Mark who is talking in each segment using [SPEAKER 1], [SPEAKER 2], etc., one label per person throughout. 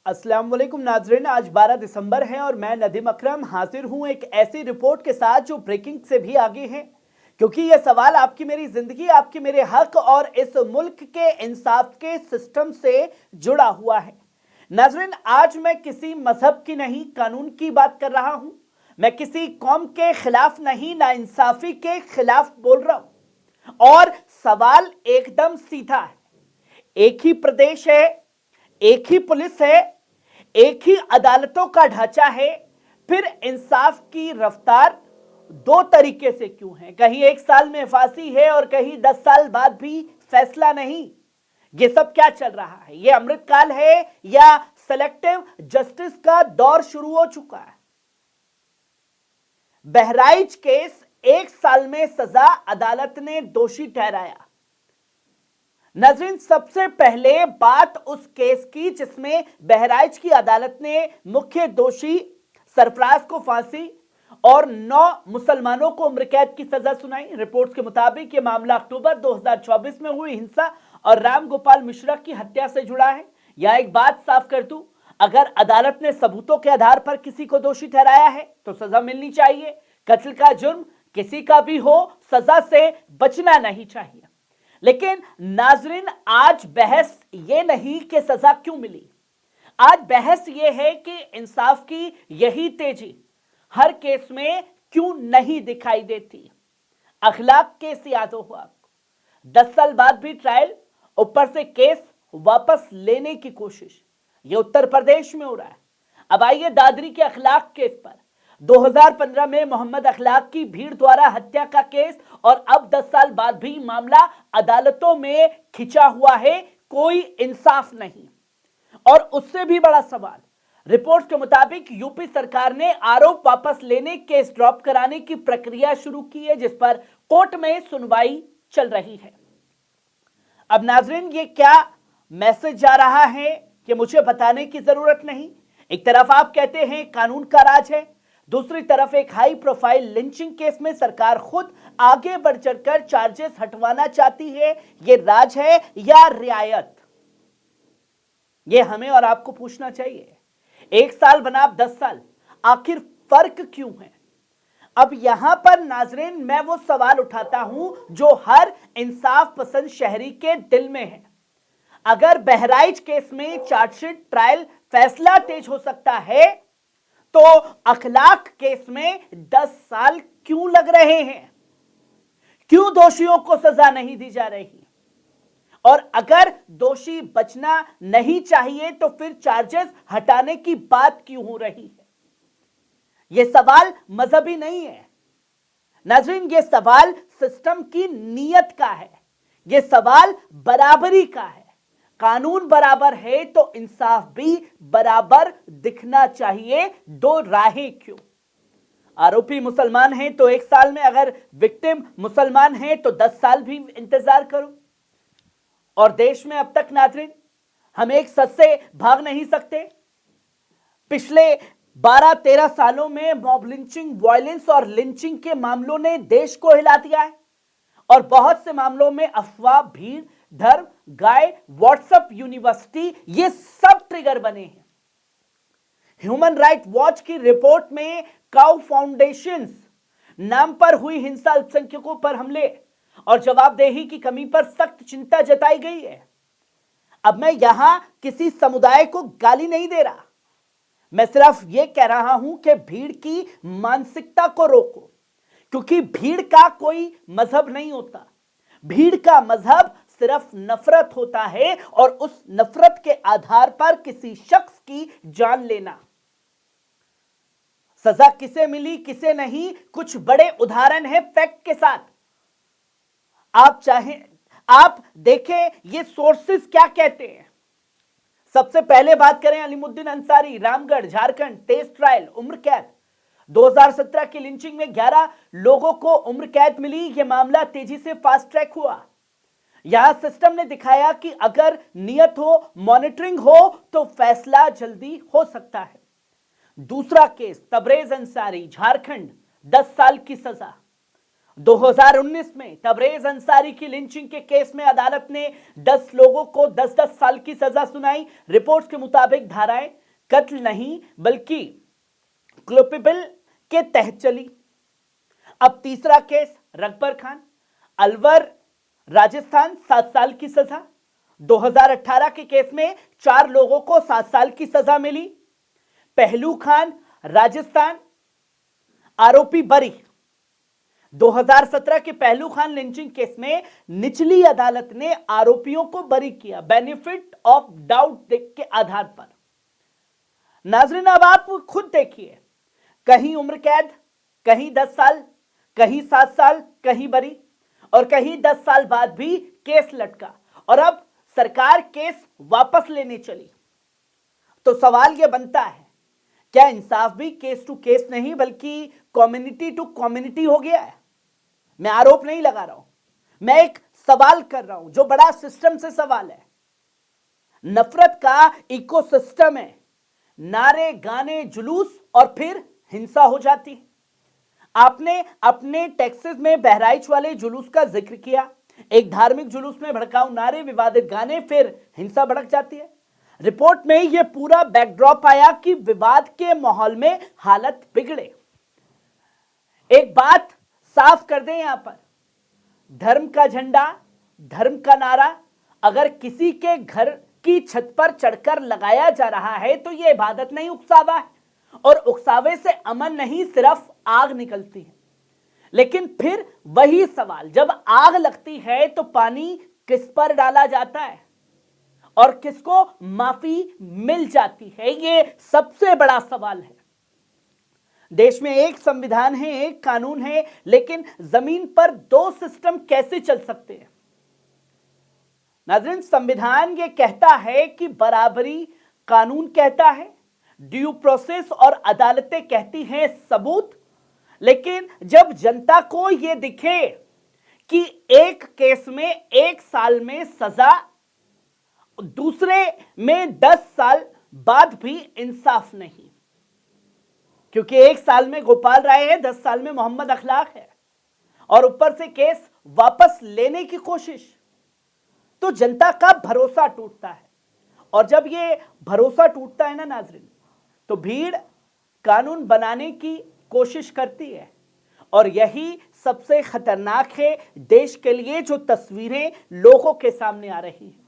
[SPEAKER 1] अस्सलाम वालेकुम नाजरीन, आज 12 दिसंबर है और मैं नदीम अकरम हाजिर हूं एक ऐसी रिपोर्ट के साथ जो ब्रेकिंग से भी आगे है, क्योंकि यह सवाल आपकी मेरी जिंदगी, आपके मेरे हक और इस मुल्क के इंसाफ के सिस्टम से जुड़ा हुआ है। नाजरीन, आज मैं किसी मजहब की नहीं, कानून की बात कर रहा हूं। मैं किसी कौम के खिलाफ नहीं, नाइंसाफी के खिलाफ बोल रहा हूं। और सवाल एकदम सीधा है। एक ही प्रदेश है, एक ही पुलिस है, एक ही अदालतों का ढांचा है, फिर इंसाफ की रफ्तार दो तरीके से क्यों है? कहीं 1 साल में फांसी है और कहीं 10 साल बाद भी फैसला नहीं। ये सब क्या चल रहा है? ये अमृतकाल है या सेलेक्टिव जस्टिस का दौर शुरू हो चुका है? बहराइच केस 1 साल में सजा अदालत ने दोषी ठहराया। नाज़रीन, सबसे पहले बात उस केस की जिसमें बहराइच की अदालत ने मुख्य दोषी सरफराज को फांसी और 9 मुसलमानों को उम्र कैद की सजा सुनाई। रिपोर्ट्स के मुताबिक यह मामला अक्टूबर 2024 में हुई हिंसा और राम गोपाल मिश्रा की हत्या से जुड़ा है। यह एक बात साफ कर दूं, अगर अदालत ने सबूतों के आधार पर किसी को दोषी ठहराया है तो सजा मिलनी चाहिए। कत्ल का जुर्म किसी का भी हो, सजा से बचना नहीं चाहिए। लेकिन नाजरीन, आज बहस ये नहीं कि सजा क्यों मिली, आज बहस ये है कि इंसाफ की यही तेजी हर केस में क्यों नहीं दिखाई देती। अखलाक केस याद हो आपको, 10 साल बाद भी ट्रायल, ऊपर से केस वापस लेने की कोशिश। ये उत्तर प्रदेश में हो रहा है। अब आइए दादरी के अखलाक केस पर। 2015 में मोहम्मद अखलाक की भीड़ द्वारा हत्या का केस और अब 10 साल बाद भी मामला अदालतों में खिंचा हुआ है, कोई इंसाफ नहीं। और उससे भी बड़ा सवाल, रिपोर्ट्स के मुताबिक यूपी सरकार ने आरोप वापस लेने, केस ड्रॉप कराने की प्रक्रिया शुरू की है, जिस पर कोर्ट में सुनवाई चल रही है। अब नाजरीन, ये क्या मैसेज जा रहा है कि मुझे बताने की जरूरत नहीं। एक तरफ आप कहते हैं कानून का राज है, दूसरी तरफ एक हाई प्रोफाइल लिंचिंग केस में सरकार खुद आगे बढ़ चढ़कर चार्जेस हटवाना चाहती है। यह राज है या रियायत? यह हमें और आपको पूछना चाहिए। 1 साल बनाम 10 साल, आखिर फर्क क्यों है? अब यहां पर नाजरीन, मैं वो सवाल उठाता हूं जो हर इंसाफ पसंद शहरी के दिल में है। अगर बहराइच केस में चार्जशीट, ट्रायल, फैसला तेज हो सकता है, तो अखलाक केस में 10 साल क्यों लग रहे हैं? क्यों दोषियों को सजा नहीं दी जा रही? और अगर दोषी बचना नहीं चाहिए तो फिर चार्जेस हटाने की बात क्यों हो रही है? यह सवाल मजहबी नहीं है नाजरीन, यह सवाल सिस्टम की नीयत का है। यह सवाल बराबरी का है। कानून बराबर है तो इंसाफ भी बराबर दिखना चाहिए। दो राहें क्यों? आरोपी मुसलमान हैं तो 1 साल में, अगर विक्टिम मुसलमान हैं तो 10 साल भी इंतजार करो। और देश में अब तक नाजरीन, हम एक सच से भाग नहीं सकते। पिछले 12-13 सालों में मॉब लिंचिंग, वायलेंस और लिंचिंग के मामलों ने देश को हिला दिया है और बहुत से मामलों में अफवाह, भीड़, धर्म, गाय, व्हाट्सएप यूनिवर्सिटी, ये सब ट्रिगर बने हैं। ह्यूमन राइट वॉच की रिपोर्ट में काउ फाउंडेशंस नाम पर हुई हिंसा, अल्पसंख्यकों पर हमले और जवाबदेही की कमी पर सख्त चिंता जताई गई है। अब मैं यहां किसी समुदाय को गाली नहीं दे रहा, मैं सिर्फ यह कह रहा हूं कि भीड़ की मानसिकता को रोको, क्योंकि भीड़ का कोई मजहब नहीं होता। भीड़ का मजहब सिर्फ नफरत होता है और उस नफरत के आधार पर किसी शख्स की जान लेना। सजा किसे मिली, किसे नहीं, कुछ बड़े उदाहरण हैं फैक्ट के साथ। आप देखें ये सोर्सेस क्या कहते हैं। सबसे पहले बात करें अलीमुद्दीन अंसारी, रामगढ़, झारखंड, तेज ट्रायल, उम्र कैद। 2017 की लिंचिंग में 11 लोगों को उम्र कैद मिली। यह मामला तेजी से फास्ट ट्रैक हुआ। यहां सिस्टम ने दिखाया कि अगर नियत हो, मॉनिटरिंग हो तो फैसला जल्दी हो सकता है। दूसरा केस तबरेज अंसारी, झारखंड, 10 साल की सजा। 2019 में तबरेज अंसारी की लिंचिंग के केस में अदालत ने 10 लोगों को 10-10 साल की सजा सुनाई। रिपोर्ट्स के मुताबिक धाराएं कत्ल नहीं बल्कि क्लूपेबल के तहत चली। अब तीसरा केस रकबर खान, अलवर, राजस्थान, 7 साल की सजा। 2018 के केस में 4 लोगों को 7 साल की सजा मिली। पहलू खान, राजस्थान, आरोपी बरी। 2017 के पहलू खान लिंचिंग केस में निचली अदालत ने आरोपियों को बरी किया, बेनिफिट ऑफ डाउट के आधार पर। नाजरीन, अब आप खुद देखिए, कहीं उम्र कैद, कहीं 10 साल, कहीं 7 साल, कहीं बरी, और कहीं 10 साल बाद भी केस लटका, और अब सरकार केस वापस लेने चली। तो सवाल यह बनता है, क्या इंसाफ भी केस टू केस नहीं बल्कि कम्युनिटी टू कम्युनिटी हो गया है? मैं आरोप नहीं लगा रहा हूं, मैं एक सवाल कर रहा हूं जो बड़ा सिस्टम से सवाल है। नफरत का इकोसिस्टम है, नारे, गाने, जुलूस और फिर हिंसा हो जाती है। आपने अपने टेक्सास में बहराइच वाले जुलूस का जिक्र किया। एक धार्मिक जुलूस में भड़काऊ नारे, विवादित गाने, फिर हिंसा भड़क जाती है। रिपोर्ट में यह पूरा बैकड्रॉप आया कि विवाद के माहौल में हालत बिगड़े। एक बात साफ कर दें यहां पर, धर्म का झंडा, धर्म का नारा अगर किसी के घर की छत पर चढ़कर लगाया जा रहा है तो यह इबादत नहीं, उकसावा है, और उकसावे से अमन नहीं, सिर्फ आग निकलती है। लेकिन फिर वही सवाल, जब आग लगती है तो पानी किस पर डाला जाता है और किसको माफी मिल जाती है, यह सबसे बड़ा सवाल है। देश में एक संविधान है, एक कानून है, लेकिन जमीन पर 2 सिस्टम कैसे चल सकते हैं? नाज़रीन, संविधान यह कहता है कि बराबरी, कानून कहता है ड्यू प्रोसेस, और अदालतें कहती हैं सबूत। लेकिन जब जनता को यह दिखे कि एक केस में 1 साल में सजा, दूसरे में 10 साल बाद भी इंसाफ नहीं, क्योंकि 1 साल में गोपाल राय है, 10 साल में मोहम्मद अखलाक है, और ऊपर से केस वापस लेने की कोशिश, तो जनता का भरोसा टूटता है। और जब ये भरोसा टूटता है ना नाजरीन, तो भीड़ कानून बनाने की कोशिश करती है, और यही सबसे खतरनाक है देश के लिए जो तस्वीरें लोगों के सामने आ रही हैं।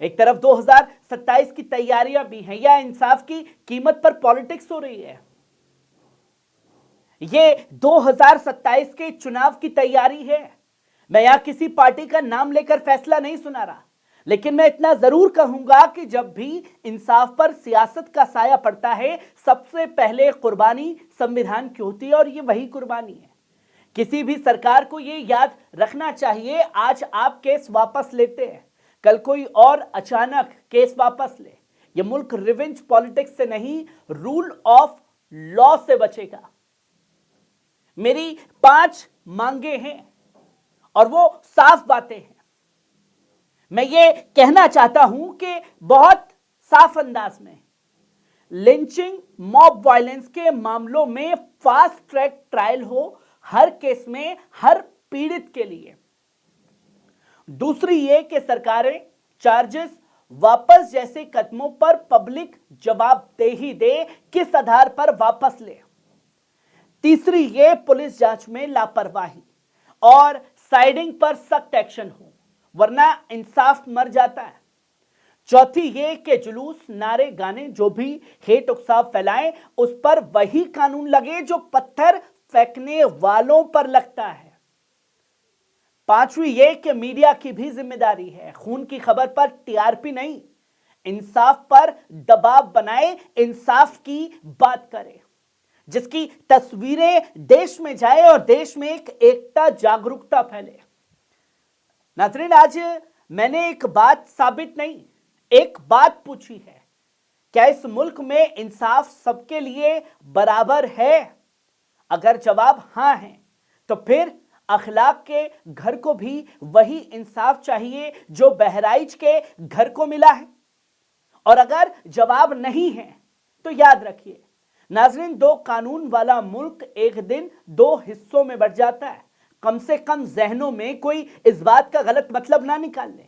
[SPEAKER 1] एक तरफ 2027 की तैयारियां भी हैं, या इंसाफ की कीमत पर पॉलिटिक्स हो रही है। ये 2027 के चुनाव की तैयारी है। मैं यहां किसी पार्टी का नाम लेकर फैसला नहीं सुना रहा, लेकिन मैं इतना जरूर कहूंगा कि जब भी इंसाफ पर सियासत का साया पड़ता है, सबसे पहले कुर्बानी संविधान की होती है, और ये वही कुर्बानी है। किसी भी सरकार को ये याद रखना चाहिए, आज आप केस वापस लेते हैं, कल कोई और अचानक केस वापस ले, ये मुल्क रिवेंज पॉलिटिक्स से नहीं, रूल ऑफ लॉ से बचेगा। मेरी 5 मांगे हैं और वो साफ बातें हैं। मैं ये कहना चाहता हूं कि बहुत साफ अंदाज में, लिंचिंग, मॉब वायलेंस के मामलों में फास्ट ट्रैक ट्रायल हो हर केस में, हर पीड़ित के लिए। दूसरी ये कि सरकारें चार्जेस वापस जैसे कदमों पर पब्लिक जवाबदेही दे, किस आधार पर वापस ले। तीसरी ये पुलिस जांच में लापरवाही और साइडिंग पर सख्त एक्शन हो, वरना इंसाफ मर जाता है। चौथी ये कि जुलूस, नारे, गाने, जो भी हेट उकसाव फैलाएं, उस पर वही कानून लगे जो पत्थर फेंकने वालों पर लगता है। पांचवी ये कि मीडिया की भी जिम्मेदारी है, खून की खबर पर टीआरपी नहीं, इंसाफ पर दबाव बनाए, इंसाफ की बात करे, जिसकी तस्वीरें देश में जाए और देश में एक एकता, जागरूकता फैले। नाज़रीन, आज मैंने एक बात साबित नहीं, एक बात पूछी है, क्या इस मुल्क में इंसाफ सबके लिए बराबर है? अगर जवाब हां है, तो फिर अखलाक के घर को भी वही इंसाफ चाहिए जो बहराइच के घर को मिला है। और अगर जवाब नहीं है, तो याद रखिए नाज़रीन, 2 कानून वाला मुल्क एक दिन 2 हिस्सों में बंट जाता है। कम से कम जहनों में कोई इस बात का गलत मतलब ना निकाल ले।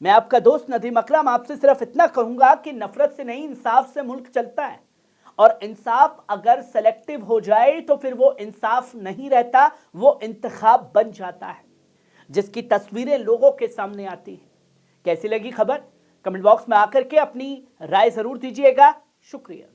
[SPEAKER 1] मैं आपका दोस्त नदीम अकरम आपसे सिर्फ इतना कहूंगा कि नफरत से नहीं, इंसाफ से मुल्क चलता है। और इंसाफ अगर सेलेक्टिव हो जाए तो फिर वो इंसाफ नहीं रहता, वो इंतखाब बन जाता है, जिसकी तस्वीरें लोगों के सामने आती हैं। कैसी लगी खबर? कमेंट बॉक्स में आकर के अपनी राय जरूर दीजिएगा। शुक्रिया।